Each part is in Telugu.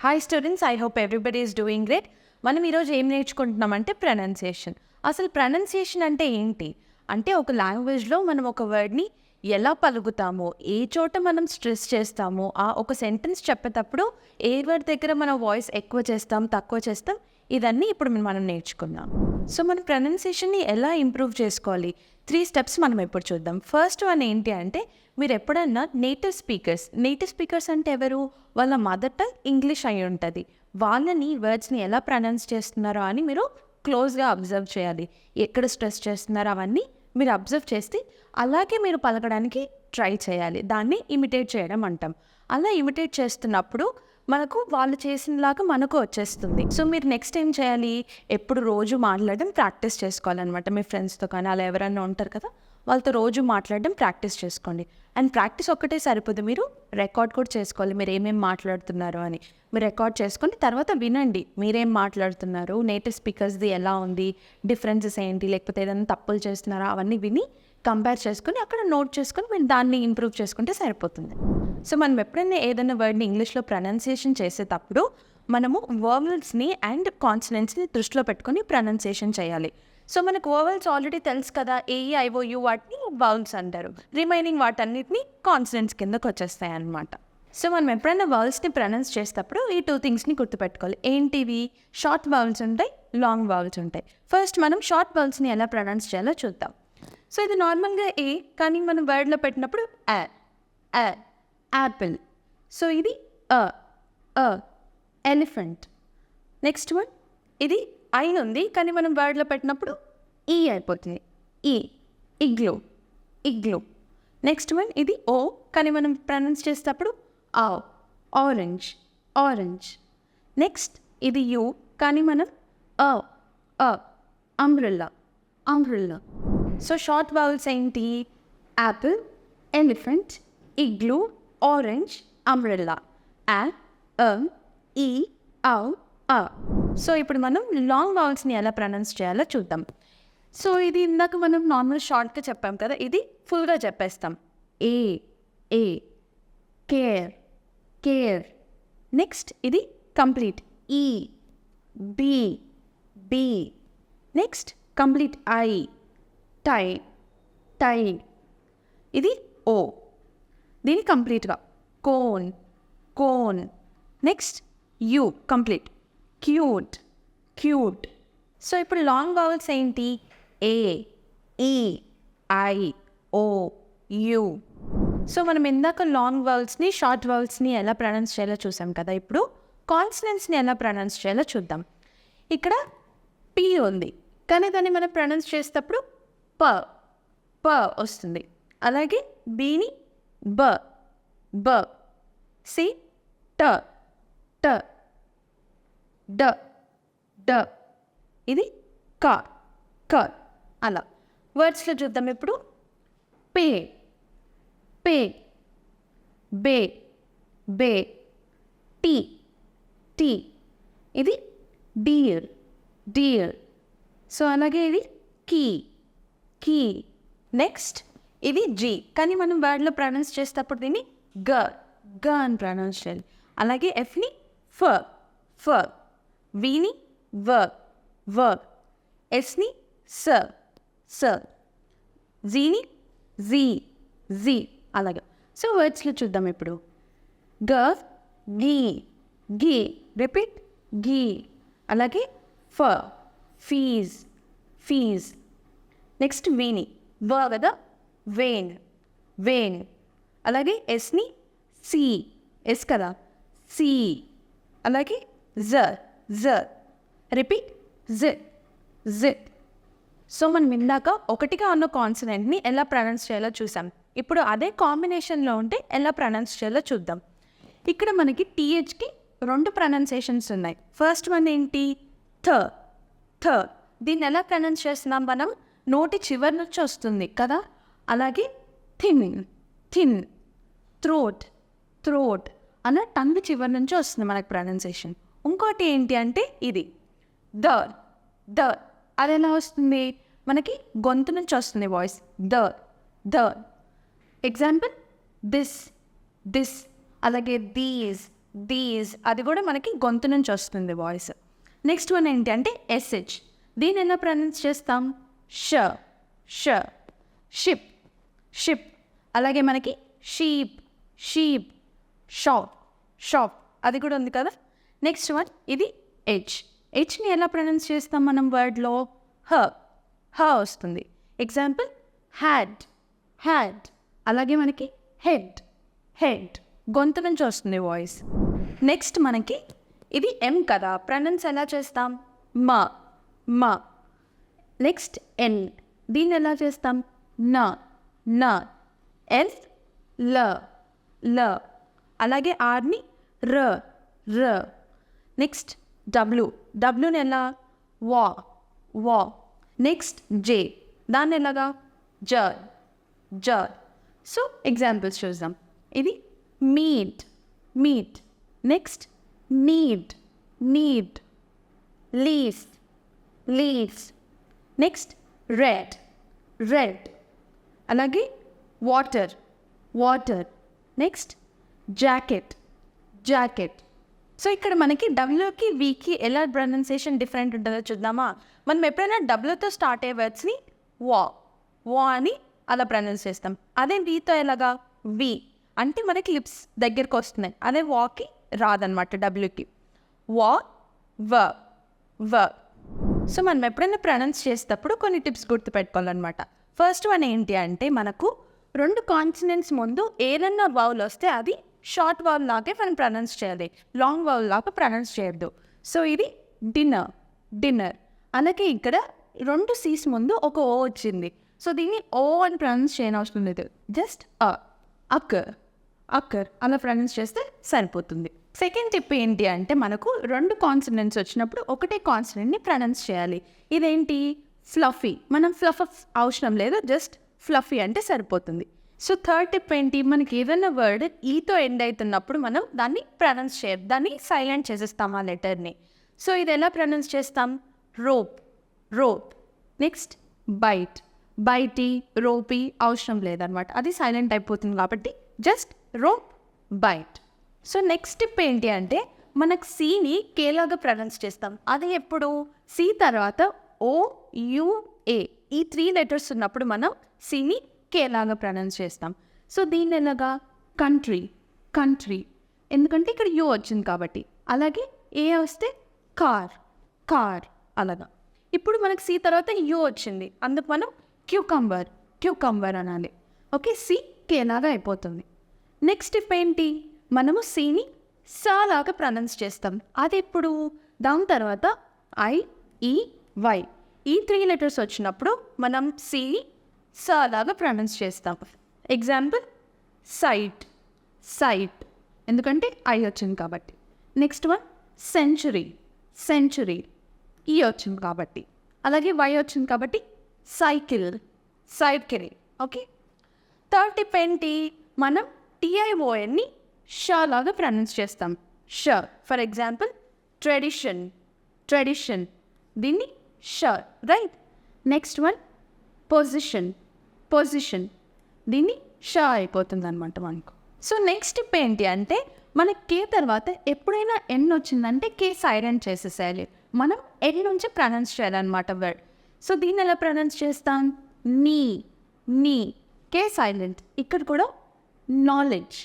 Hi students, I hope everybody is doing great. మనం ఈరోజు ఏం నేర్చుకుంటున్నామంటే ప్రొనౌన్సియేషన్. అసలు ప్రొనౌన్సియేషన్ అంటే ఏంటి అంటే ఒక లాంగ్వేజ్లో మనం ఒక వర్డ్ని ఎలా పలుకుతామో, ఏ చోట మనం స్ట్రెస్ చేస్తామో, ఒక సెంటెన్స్ చెప్పేటప్పుడు ఏ వర్డ్ దగ్గర మన వాయిస్ ఎక్కువ చేస్తాం, తక్కువ చేస్తాం, ఇదన్నీ ఇప్పుడు మనం నేర్చుకుందాం. సో మన ప్రొనౌన్సియేషన్ని ఎలా ఇంప్రూవ్ చేసుకోవాలి, 3 స్టెప్స్ మనం ఇప్పుడు చూద్దాం. ఫస్ట్ వన్ ఏంటి అంటే, మీరు ఎప్పుడన్నా నేటివ్ స్పీకర్స్ అంటే ఎవరు? వాళ్ళ మదర్ టంగ్ ఇంగ్లీష్ అయి ఉంటుంది. వాళ్ళని వర్డ్స్ని ఎలా ప్రొనౌన్స్ చేస్తున్నారో అని మీరు క్లోజ్గా అబ్జర్వ్ చేయాలి. ఎక్కడ స్ట్రెస్ చేస్తున్నారో అవన్నీ మీరు అబ్జర్వ్ చేస్తే అలాగే మీరు పలకడానికి ట్రై చేయాలి. దాన్ని ఇమిటేట్ చేయడం అంటాం. అలా ఇమిటేట్ చేస్తున్నప్పుడు మనకు వాళ్ళు చేసినలాగా మనకు వచ్చేస్తుంది. సో మీరు నెక్స్ట్ ఏం చేయాలి, ఎప్పుడు రోజు మాట్లాడడం ప్రాక్టీస్ చేసుకోవాలన్నమాట. మీ ఫ్రెండ్స్తో కానీ అలా ఎవరైనా ఉంటారు కదా, వాళ్ళతో రోజు మాట్లాడడం ప్రాక్టీస్ చేసుకోండి. అండ్ ప్రాక్టీస్ ఒక్కటే సరిపోదు, మీరు రికార్డ్ కూడా చేసుకోవాలి. మీరు ఏమేమి మాట్లాడుతున్నారు అని మీరు రికార్డ్ చేసుకొని తర్వాత వినండి, మీరేం మాట్లాడుతున్నారు, నేటివ్ స్పీకర్స్ది ఎలా ఉంది, డిఫరెన్సెస్ ఏంటి, లేకపోతే ఏదైనా తప్పులు చేస్తున్నారా, అవన్నీ విని కంపేర్ చేసుకొని అక్కడ నోట్ చేసుకొని మీరు దాన్ని ఇంప్రూవ్ చేసుకుంటే సరిపోతుంది. సో మనం ఎప్పుడైనా ఏదైనా వర్డ్ని ఇంగ్లీష్లో ప్రొనౌన్సియేషన్ చేసేటప్పుడు మనము వోవెల్స్ని అండ్ కాన్సనెంట్స్ని దృష్టిలో పెట్టుకొని ప్రొనౌన్సియేషన్ చేయాలి. సో మనకు వోవెల్స్ ఆల్రెడీ తెలుసు కదా, ఏఈ ఐఓయు వాటిని వౌల్స్ అంటారు. రిమైనింగ్ వాటన్నిటిని కాన్సనెంట్స్ కిందకు వచ్చేస్తాయి అన్నమాట. సో మనం ఎప్పుడైనా వౌల్స్ని ప్రొనౌన్స్ చేసేటప్పుడు ఈ 2 థింగ్స్ని గుర్తుపెట్టుకోవాలి. ఏంటివి? షార్ట్ వౌల్స్ ఉంటాయి, లాంగ్ వౌల్స్ ఉంటాయి. ఫస్ట్ మనం షార్ట్ వౌల్స్ని ఎలా ప్రొనౌన్స్ చేయాలో చూద్దాం. సో ఇది నార్మల్గా ఏ, కానీ మనం వర్డ్లో పెట్టినప్పుడు యాపిల్. సో ఇది ఎలిఫెంట్. నెక్స్ట్ వన్, ఇది ఐ ఉంది కానీ మనం వర్డ్లో పెట్టినప్పుడు ఈ అయిపోతుంది, ఇగ్లో. నెక్స్ట్ వన్, ఇది ఓ కానీ మనం ప్రొనౌన్స్ చేసేటప్పుడు ఆరెంజ్. నెక్స్ట్ ఇది యూ కానీ మనం అంబ్రెల్లా. సో షార్ట్ వౌల్స్ ఏంటి? Apple, elephant, igloo, orange, umbrella. ఈ సో ఇప్పుడు మనం లాంగ్ వౌల్స్ని ఎలా ప్రొనౌన్స్ చేయాలో చూద్దాం. సో ఇది ఇందాక మనం నార్మల్ షార్ట్గా చెప్పాం కదా, ఇది ఫుల్గా చెప్పేస్తాం. ఏ కేర్. నెక్స్ట్ ఇది కంప్లీట్, ఈ బి. నెక్స్ట్ కంప్లీట్ ఐ, టై. ఇది ఓ, దీని కంప్లీట్గా cone. Next you complete, cute. So ఇప్పుడు లాంగ్ వౌల్స్ ఏంటి? ఏ, ఈ, ఐ, ఓ, యూ. సో మనం ఇందాక లాంగ్ వౌల్స్ని, షార్ట్ వౌల్స్ని ఎలా ప్రొనౌన్స్ చేయాలో చూసాం కదా, ఇప్పుడు కాన్సనెంట్స్ని ఎలా ప్రొనౌన్స్ చేయాలో చూద్దాం. ఇక్కడ పి ఉంది కానీ దాన్ని మనం ప్రొనౌన్స్ చేసేటప్పుడు ప వస్తుంది. అలాగే బీని బ, సి ట, డ, ఇది క. అలా వర్డ్స్లో చూద్దాం ఇప్పుడు. పే, బే, టీ. ఇది డియర్. సో అలాగే ఇది కీ. నెక్స్ట్ ఇది జీ కానీ మనం వర్డ్లో ప్రొనౌన్స్ చేసేటప్పుడు దీన్ని గ అని ప్రొనౌన్స్ చేయాలి. అలాగే ఎఫ్ని ఫ, వీని వ, ఎస్ని స, జీని జీ. అలాగే సో వర్డ్స్లో చూద్దాం ఇప్పుడు. గీ, రిపీట్, గీ. అలాగే ఫీజ్. నెక్స్ట్ వీని కదా, వేన్. అలాగే ఎస్ని ఎస్ కదా, సి. అలాగే జ, రిపీట్, జిట్. సో మనం ఇందాక ఒకటిగా ఉన్న కాన్సనెంట్ని ఎలా ప్రొనౌన్స్ చేయాలో చూసాం. ఇప్పుడు అదే కాంబినేషన్లో ఉంటే ఎలా ప్రొనౌన్స్ చేయాలో చూద్దాం. ఇక్కడ మనకి టీహెచ్కి 2 ప్రొనౌన్సియేషన్స్ ఉన్నాయి. ఫస్ట్ వన్ ఏంటి? థ. దీన్ని ఎలా ప్రొనౌన్స్ చేస్తున్నాం మనం? నోటి చివరి నుంచి వస్తుంది కదా. అలాగే థిన్, థ్రోట్ అలా టంగ్ చివరి నుంచి వస్తుంది మనకు ప్రొనౌన్సియేషన్. ఇంకోటి ఏంటి అంటే ఇది ద. అది ఎలా వస్తుంది? మనకి గొంతు నుంచి వస్తుంది వాయిస్, ద. Example this. అలాగే దీస్, దీస్, అది కూడా మనకి గొంతు నుంచి వస్తుంది వాయిస్. నెక్స్ట్ వన్ ఏంటి అంటే ఎస్హెచ్. దీన్ని ఎలా ప్రొనౌన్స్ చేస్తాం? ష, ష. Ship, ship. అలాగే మనకి షీప్, షీప్. షాప్, షాప్, అది కూడా ఉంది కదా. నెక్స్ట్ వన్ ఇది హెచ్. హెచ్ని ఎలా ప్రొనౌన్స్ చేస్తాం మనం వర్డ్లో? హ, హ వస్తుంది. Example had, had. అలాగే మనకి హెడ్, హెడ్. గొంతు నుంచి వస్తుంది వాయిస్. నెక్స్ట్ మనకి ఇది ఎం కదా, ప్రొనౌన్స్ ఎలా చేస్తాం? మ, మ. నెక్స్ట్ ఎన్, దీన్ని ఎలా చేస్తాం? న, న. ఎల్, ల, ల. అలాగే ఆర్ని ర, ర. నెక్స్ట్ డబ్ల్యూ, డబ్ల్యూని ఎలా? వా, వా. నెక్స్ట్ జే, దాన్ని ఎలాగా? జ, జ. సో ఎగ్జాంపుల్స్ చూద్దాం. ఇది meet, meet. Next need, need. Leaf, leaves. Next red, red. అలాగే water, water. Next jacket, jacket. So ఇక్కడ మనకి డబ్ల్యూకి వీకి ఎలా ప్రొనౌన్సియేషన్ డిఫరెంట్ ఉంటుందో చూద్దామా. మనం ఎప్పుడైనా డబ్ల్యూతో స్టార్ట్ అయ్యే వర్డ్స్ని వా, వా అని అలా ప్రొనౌన్స్ చేస్తాం. అదే వీతో ఎలాగా? వి అంటే మనకి లిప్స్ దగ్గరికి వస్తున్నాయి. అదే వాకి రాదనమాట డబ్ల్యూకి. వా, వ, వ. సో మనం ఎప్పుడైనా ప్రొనౌన్స్ చేసేటప్పుడు కొన్ని టిప్స్ గుర్తుపెట్టుకోవాలన్నమాట. ఫస్ట్ వన్ ఏంటి అంటే మనకు 2 కాన్సనెంట్స్ ముందు ఏదన్నా వౌల్ వస్తే అది షార్ట్ వౌల్ లాగే మనం ప్రొనౌన్స్ చేయాలి, లాంగ్ వౌల్ లాగా ప్రొనౌన్స్ చేయొద్దు. సో ఇది డిన్నర్, డిన్నర్. అలాగే ఇక్కడ 2 సీస్ ముందు ఒక ఓ వచ్చింది. సో దీన్ని ఓ అని ప్రొనౌన్స్ చేయనవసరం లేదు, జస్ట్ అక్కర్, అక్కర్ అలా ప్రొనౌన్స్ చేస్తే సరిపోతుంది. సెకండ్ టిప్ ఏంటి అంటే మనకు 2 కాన్సనెంట్స్ వచ్చినప్పుడు ఒకటే కాన్సనెంట్ని ప్రొనౌన్స్ చేయాలి. ఇదేంటి? ఫ్లఫీ. మనం ఫ్లఫ్ అవసరం లేదు, జస్ట్ ఫ్లఫీ అంటే సరిపోతుంది. సో థర్డ్ టిప్ ఏంటి? మనకి ఏదైనా వర్డ్ ఈతో ఎండ్ అవుతున్నప్పుడు మనం దాన్ని ప్రొనౌన్స్ చేయరు, దాన్ని సైలెంట్ చేసేస్తాం ఆ లెటర్ని. సో ఇది ఎలా ప్రొనౌన్స్ చేస్తాం? Rope, rope. నెక్స్ట్ బైట్, బైటీ, రోపీ అవసరం లేదనమాట, అది సైలెంట్ అయిపోతుంది కాబట్టి just rope, bite. So next tip ఏంటి అంటే మనకు సీని కేలాగా ప్రొనౌన్స్ చేస్తాం. అది ఎప్పుడు? సి తర్వాత ఓ, యు, ఏ ఈ 3 లెటర్స్ ఉన్నప్పుడు మనం సీని కేలాగా ప్రొనౌన్స్ చేస్తాం. సో దీన్ని ఎలాగా? Country, country. ఎందుకంటే ఇక్కడ యు వచ్చింది కాబట్టి. అలాగే ఏ వస్తే కార్, కార్ అలాగా. ఇప్పుడు మనకు సి తర్వాత యు వచ్చింది, అందుకు మనం క్యూకంబర్, క్యూకంబర్ అనాలి. ఓకే, సి కేలాగా అయిపోతుంది. నెక్స్ట్ టిప్ ఏంటి? మనము సీని సా లాగా ప్రొనౌన్స్ చేస్తాం. అది ఎప్పుడు? దాని తర్వాత ఐ, ఈ, వై ఈ 3 లెటర్స్ వచ్చినప్పుడు మనం సి సా లాగా ప్రొనౌన్స్ చేస్తాం. Example cite, cite. ఎందుకంటే ఐ వచ్చింది కాబట్టి. Next one century, century. E వచ్చింది కాబట్టి. అలాగే వై వచ్చింది కాబట్టి cycle, cycle. Okay. Third tip ఏంటి? మనం టిఐఓఎన్ని ష లాగా ప్రొనౌన్స్ చేస్తాం. ష. For example tradition, tradition. దీన్ని ష, right. Next one position, position. దీన్ని ష అయిపోతుంది అనమాట మనకు. సో నెక్స్ట్ టిప్ ఏంటి అంటే మన కే తర్వాత ఎప్పుడైనా ఎన్ వచ్చిందంటే కే సైలెంట్ చేసేసేయాలి. మనం ఎన్ నుంచి ప్రొనౌన్స్ చేయాలన్నమాట వర్డ్. సో దీన్ని ఎలా ప్రొనౌన్స్ చేస్తాం? నీ, నీ. కే సైలెంట్. ఇక్కడ కూడా నాలెడ్జ్,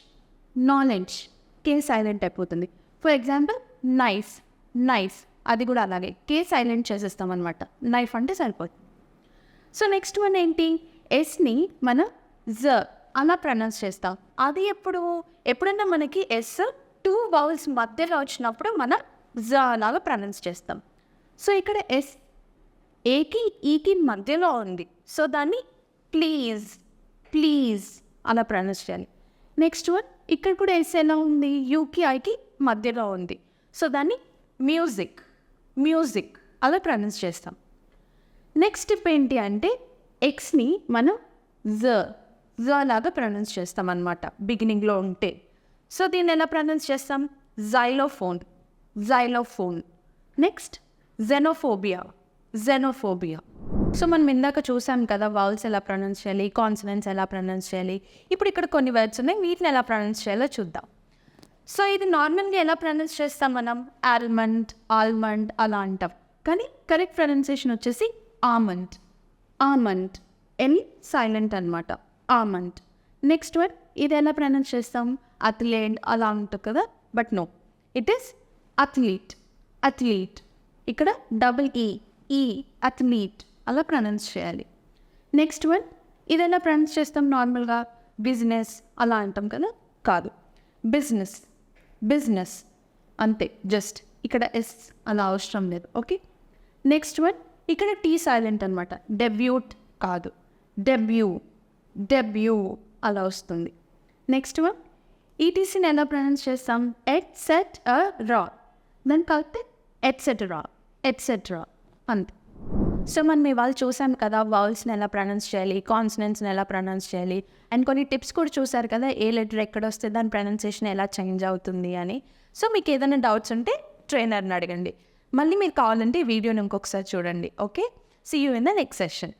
నాలెడ్జ్. కే సైలెంట్ అయిపోతుంది. For example knife, knife. అది కూడా అలాగే కే సైలెంట్ చేసేస్తాం అనమాట, నైఫ్ అంటే సరిపోతుంది. సో నెక్స్ట్ వన్ ఏంటి? ఎస్ని మనం జ అలా ప్రొనౌన్స్ చేస్తాం. అది ఎప్పుడు? ఎప్పుడైనా మనకి ఎస్ 2 వౌల్స్ మధ్యలో వచ్చినప్పుడు మనం జ లాగా ప్రొనౌన్స్ చేస్తాం. సో ఇక్కడ ఎస్ ఏకి ఈకి మధ్యలో ఉంది, సో దాన్ని ప్లీజ్, ప్లీజ్ అలా ప్రొనౌన్స్ చేయాలి. నెక్స్ట్ వన్ ఇక్కడ కూడా ఎస్ ఎలా ఉంది? యూకి ఐకి మధ్యలో ఉంది, సో దాన్ని మ్యూజిక్, మ్యూజిక్ అలా ప్రొనౌన్స్ చేస్తాం. నెక్స్ట్ టిప్ ఏంటి అంటే ఎక్స్ని మనం జ, జ లాగా ప్రొనౌన్స్ చేస్తాం అన్నమాట బిగినింగ్లో ఉంటే. సో దీన్ని ఎలా ప్రొనౌన్స్ చేస్తాం? Xylophone, xylophone. Next xenophobia, xenophobia. So మనం ఇందాక చూసాం కదా వౌల్స్ ఎలా ప్రొనౌన్స్ చేయాలి, కాన్సనెంట్స్ ఎలా ప్రొనౌన్స్ చేయాలి. ఇప్పుడు ఇక్కడ కొన్ని వర్డ్స్ ఉన్నాయి, వీటిని ఎలా ప్రొనౌన్స్ చేయాలో చూద్దాం. సో ఇది నార్మల్గా ఎలా ప్రొనౌన్స్ చేస్తాం మనం? ఆల్మండ్, ఆల్మండ్ అలా అంటాం. కానీ కరెక్ట్ ప్రొనౌన్సియేషన్ వచ్చేసి ఆమండ్. ఆమండ్. ఎల్ సైలెంట్ అనమాట. ఆమండ్. నెక్స్ట్ వన్, ఇది ఎలా ప్రొనౌన్స్ చేస్తాం? అథ్లేట్ అలా ఉంటుంది కదా, but no, it is athlete. Athlete. ఇక్కడ డబుల్ ఈ అథ్లీట్ అలా ప్రొనౌన్స్ చేయాలి. నెక్స్ట్ వన్, ఇది ఎలా ప్రొనౌన్స్ చేస్తాం నార్మల్గా? బిజినెస్ అలా అంటాం కదా, కాదు, బిజినెస్. బిజినెస్ అంతే, జస్ట్ ఇక్కడ ఎస్ అలా అవసరం లేదు. ఓకే. నెక్స్ట్ వన్, ఇక్కడ టీ సైలెంట్ అనమాట. డెబ్యూట్ కాదు, డెబ్యూ. డెబ్యూ అలా వస్తుంది. నెక్స్ట్ వన్, ఈటీసీని ఎలా ప్రొనౌన్స్ చేస్తాం? ఎట్సెట్రా. దాన్ని కలిపితే ఎట్సెట్రా. ఎట్సెట్రా అంతే. సో మనం ఇవాళ చూసాం కదా వౌల్స్ని ఎలా ప్రొనౌన్స్ చేయాలి, కాన్సనెంట్స్ని ఎలా ప్రొనౌన్స్ చేయాలి, అండ్ కొన్ని టిప్స్ కూడా చూసారు కదా ఏ లెటర్ ఎక్కడ వస్తే దాని ప్రొనౌన్సియేషన్ ఎలా చేంజ్ అవుతుంది అని. సో మీకు ఏదైనా డౌట్స్ ఉంటే ట్రైనర్ని అడగండి. మళ్ళీ మీరు కావాలంటే ఈ వీడియోని ఇంకొకసారి చూడండి. Okay, see you in the next session.